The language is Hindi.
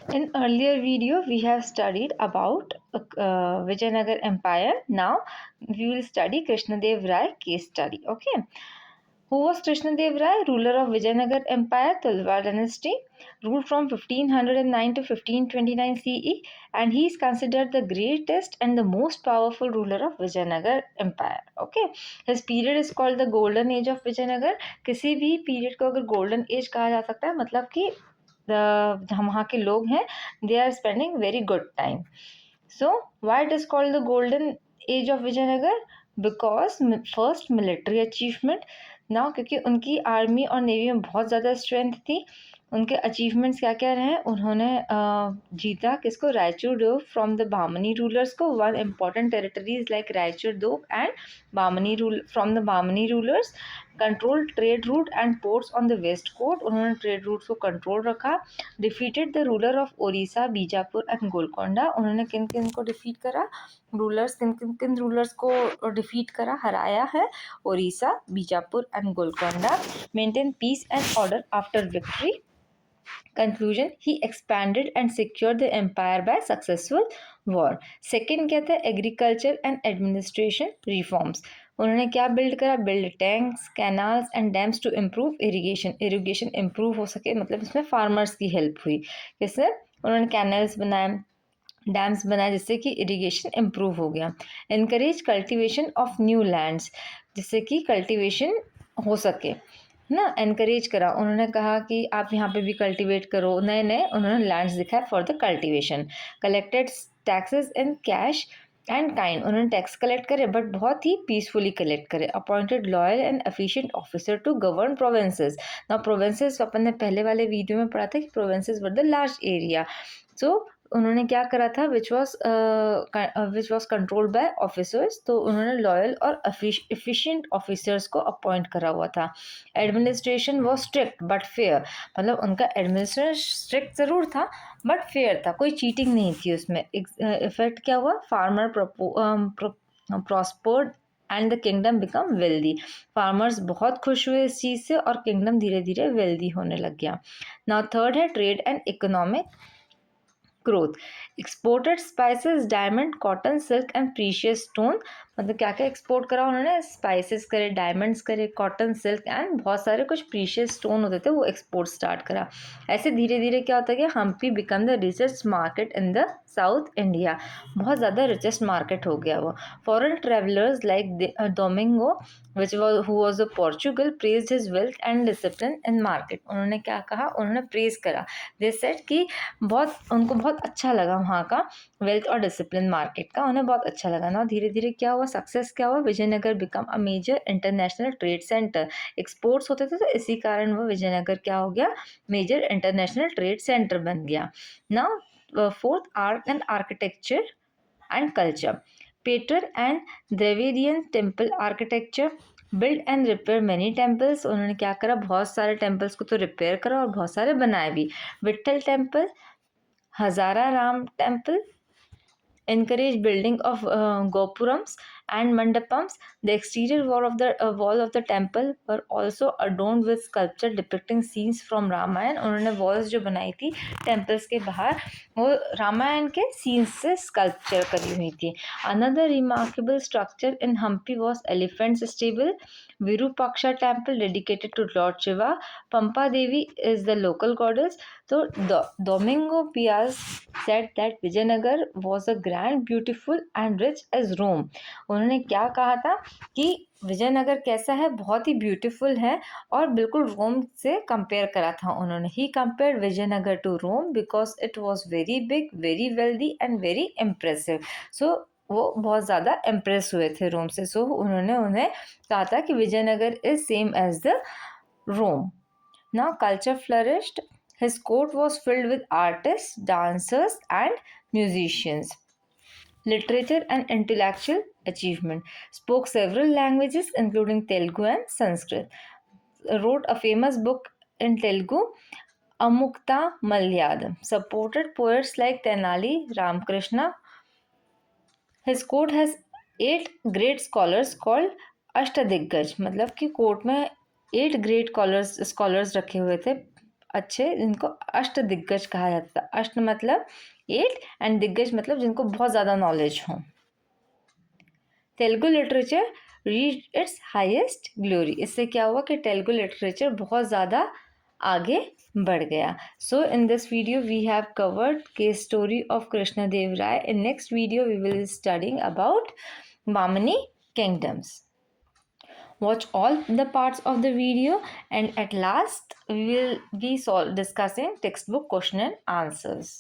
In earlier video, we have studied about Vijayanagar Empire. Now, we will study Krishnadev Rai case study. Okay. Who was Krishnadev Rai? Ruler of Vijayanagar Empire, Tulwar dynasty, ruled from 1509 to 1529 CE, and he is considered the greatest and the most powerful ruler of Vijayanagar Empire. Okay, his period is called the Golden Age of Vijayanagar. किसी भी पीरियड को अगर गोल्डन एज कहा जा सकता है, मतलब कि वहाँ के लोग हैं, they are spending very good time. So why it is called the golden age of Vijayanagar? Because first military achievement. Now क्योंकि उनकी आर्मी और नेवी में बहुत ज़्यादा स्ट्रेंथ थी. उनके अचीवमेंट्स क्या क्या रहे? उन्होंने जीता किसको? Raichur Doab from the Bahmani rulers को. Won important territories like Raichur Doab and Bahmani rule from the Bahmani rulers. Control trade route and ports on the west coast. उन्होंने ट्रेड रूट्स को कंट्रोल रखा. Defeated the ruler of Odisha, Bijapur and Golconda. उन्होंने किन किन को डिफीट करा? रूलर्स किन रूलर्स को डिफीट करा, हराया है? Odisha, Bijapur and Golconda. Maintain piece and order after victory. Conclusion, he expanded and secured the empire by successful war. Second क्या था? Agriculture and administration reforms. उन्होंने क्या बिल्ड करा? Build tanks, canals and dams to improve irrigation. Irrigation improve हो सके, मतलब इसमें फार्मर्स की हेल्प हुई. कैसे? उन्होंने कैनल्स बनाए, डैम्स बनाए, जिससे कि इरीगेशन इम्प्रूव हो गया. Encourage cultivation of new lands, जिससे कि कल्टिवेशन हो सके ना. एनकरेज करा. उन्होंने कहा कि आप यहाँ पे भी कल्टिवेट करो. नए नए उन्होंने लैंड्स दिखाए for the cultivation. Collected taxes in cash and kind. उन्होंने टैक्स कलेक्ट करे बट बहुत ही पीसफुली कलेक्ट करे. Appointed loyal and efficient officer to govern provinces. ना प्रोविंसेस अपन ने पहले वाले वीडियो में पढ़ा था कि provinces were the large area. So उन्होंने क्या करा था? Which was controlled by officers. तो उन्होंने लॉयल और एफिशिएंट ऑफिसर्स को अपॉइंट करा हुआ था. Administration was strict but fair. मतलब उनका एडमिनिस्ट्रेशन स्ट्रिक्ट ज़रूर था बट फेयर था, कोई चीटिंग नहीं थी उसमें. इफेक्ट क्या हुआ? Farmer prospered and the kingdom become wealthy. Farmers बहुत खुश हुए इस चीज़ से और किंगडम धीरे धीरे वेल्दी होने लग गया. नाउ थर्ड है trade and economic growth. Exported spices, diamond, cotton, silk and precious stone. मतलब क्या क्या एक्सपोर्ट करा उन्होंने? स्पाइसेस करे, डायमंड्स करे, कॉटन, सिल्क एंड बहुत सारे कुछ प्रीशियस स्टोन होते थे, वो एक्सपोर्ट स्टार्ट करा. ऐसे धीरे धीरे क्या होता है कि Hampi become the richest market in the south India. बहुत ज़्यादा रिचेस्ट मार्केट हो गया वो. Foreign travellers like Domingo who was a Portugal praised his wealth and discipline in market. उन्होंने क्या कहा? उन्होंने प्रेज करा. दे सेड कि उनको बहुत अच्छा लगा वहाँ का वेल्थ और डिसिप्लिन मार्केट का, उन्हें बहुत अच्छा लगा ना. धीरे धीरे क्या हुआ? सक्सेस क्या हुआ? Vijayanagara become a major international trade centre. Exports होते थे तो इसी कारण वो विजयनगर क्या हो गया? मेजर इंटरनेशनल ट्रेड सेंटर बन गया. Now fourth, art and architecture and culture. Peter and Dravidian temple architecture. Build and repair many temples. उन्होंने क्या करा? बहुत सारे टेम्पल्स को तो रिपेयर करा और बहुत सारे बनाए भी. Vitthal temple, Hazara Ram temple. Encourage building of gopurams and mandapams. The exterior wall of the temple were also adorned with sculpture depicting scenes from Ramayana. उन्होंने वॉल्स जो बनाई थी टेम्पल्स के बाहर, वो रामायण के सीन्स से स्कल्पचर करी हुई थी. Another remarkable structure in Hampi was elephants stable. Virupaksha temple dedicated to lord Shiva. Pampa Devi is the local goddess. तो Domingo Piaz said that Vijayanagar was a grand, beautiful and rich as Rome. उन्होंने क्या कहा था कि विजयनगर कैसा है? बहुत ही ब्यूटीफुल है और बिल्कुल रोम से कंपेयर करा था उन्होंने. He compare Vijayanagar to Rome because it was very big, very wealthy and very impressive. So वो बहुत ज़्यादा इम्प्रेस हुए थे रोम से. सो उन्होंने उन्हें कहा था कि Vijayanagar is same as the Rome. Now culture flourished. His court was filled with artists, dancers, and musicians. Literature and intellectual achievement. Spoke several languages including Telugu and Sanskrit. Wrote a famous book in Telugu, Amukta Malyadam. Supported poets like Tenali Ramakrishna. His court has 8 great scholars called अष्टदिग्गज. मतलब कि कोर्ट में 8 ग्रेट स्कॉलर्स रखे हुए थे. अच्छे, जिनको अष्ट दिग्गज कहा जाता है। अष्ट मतलब 8 एंड दिग्गज मतलब जिनको बहुत ज़्यादा नॉलेज हो। Telugu literature reach its highest glory. इससे क्या हुआ कि तेलुगु लिटरेचर बहुत ज़्यादा आगे बढ़ गया। So in this video we have covered case story of Krishnadeva Raya. In next video we will studying about Bamani kingdoms. Watch all the parts of the video, and at last we will be discussing textbook question and answers.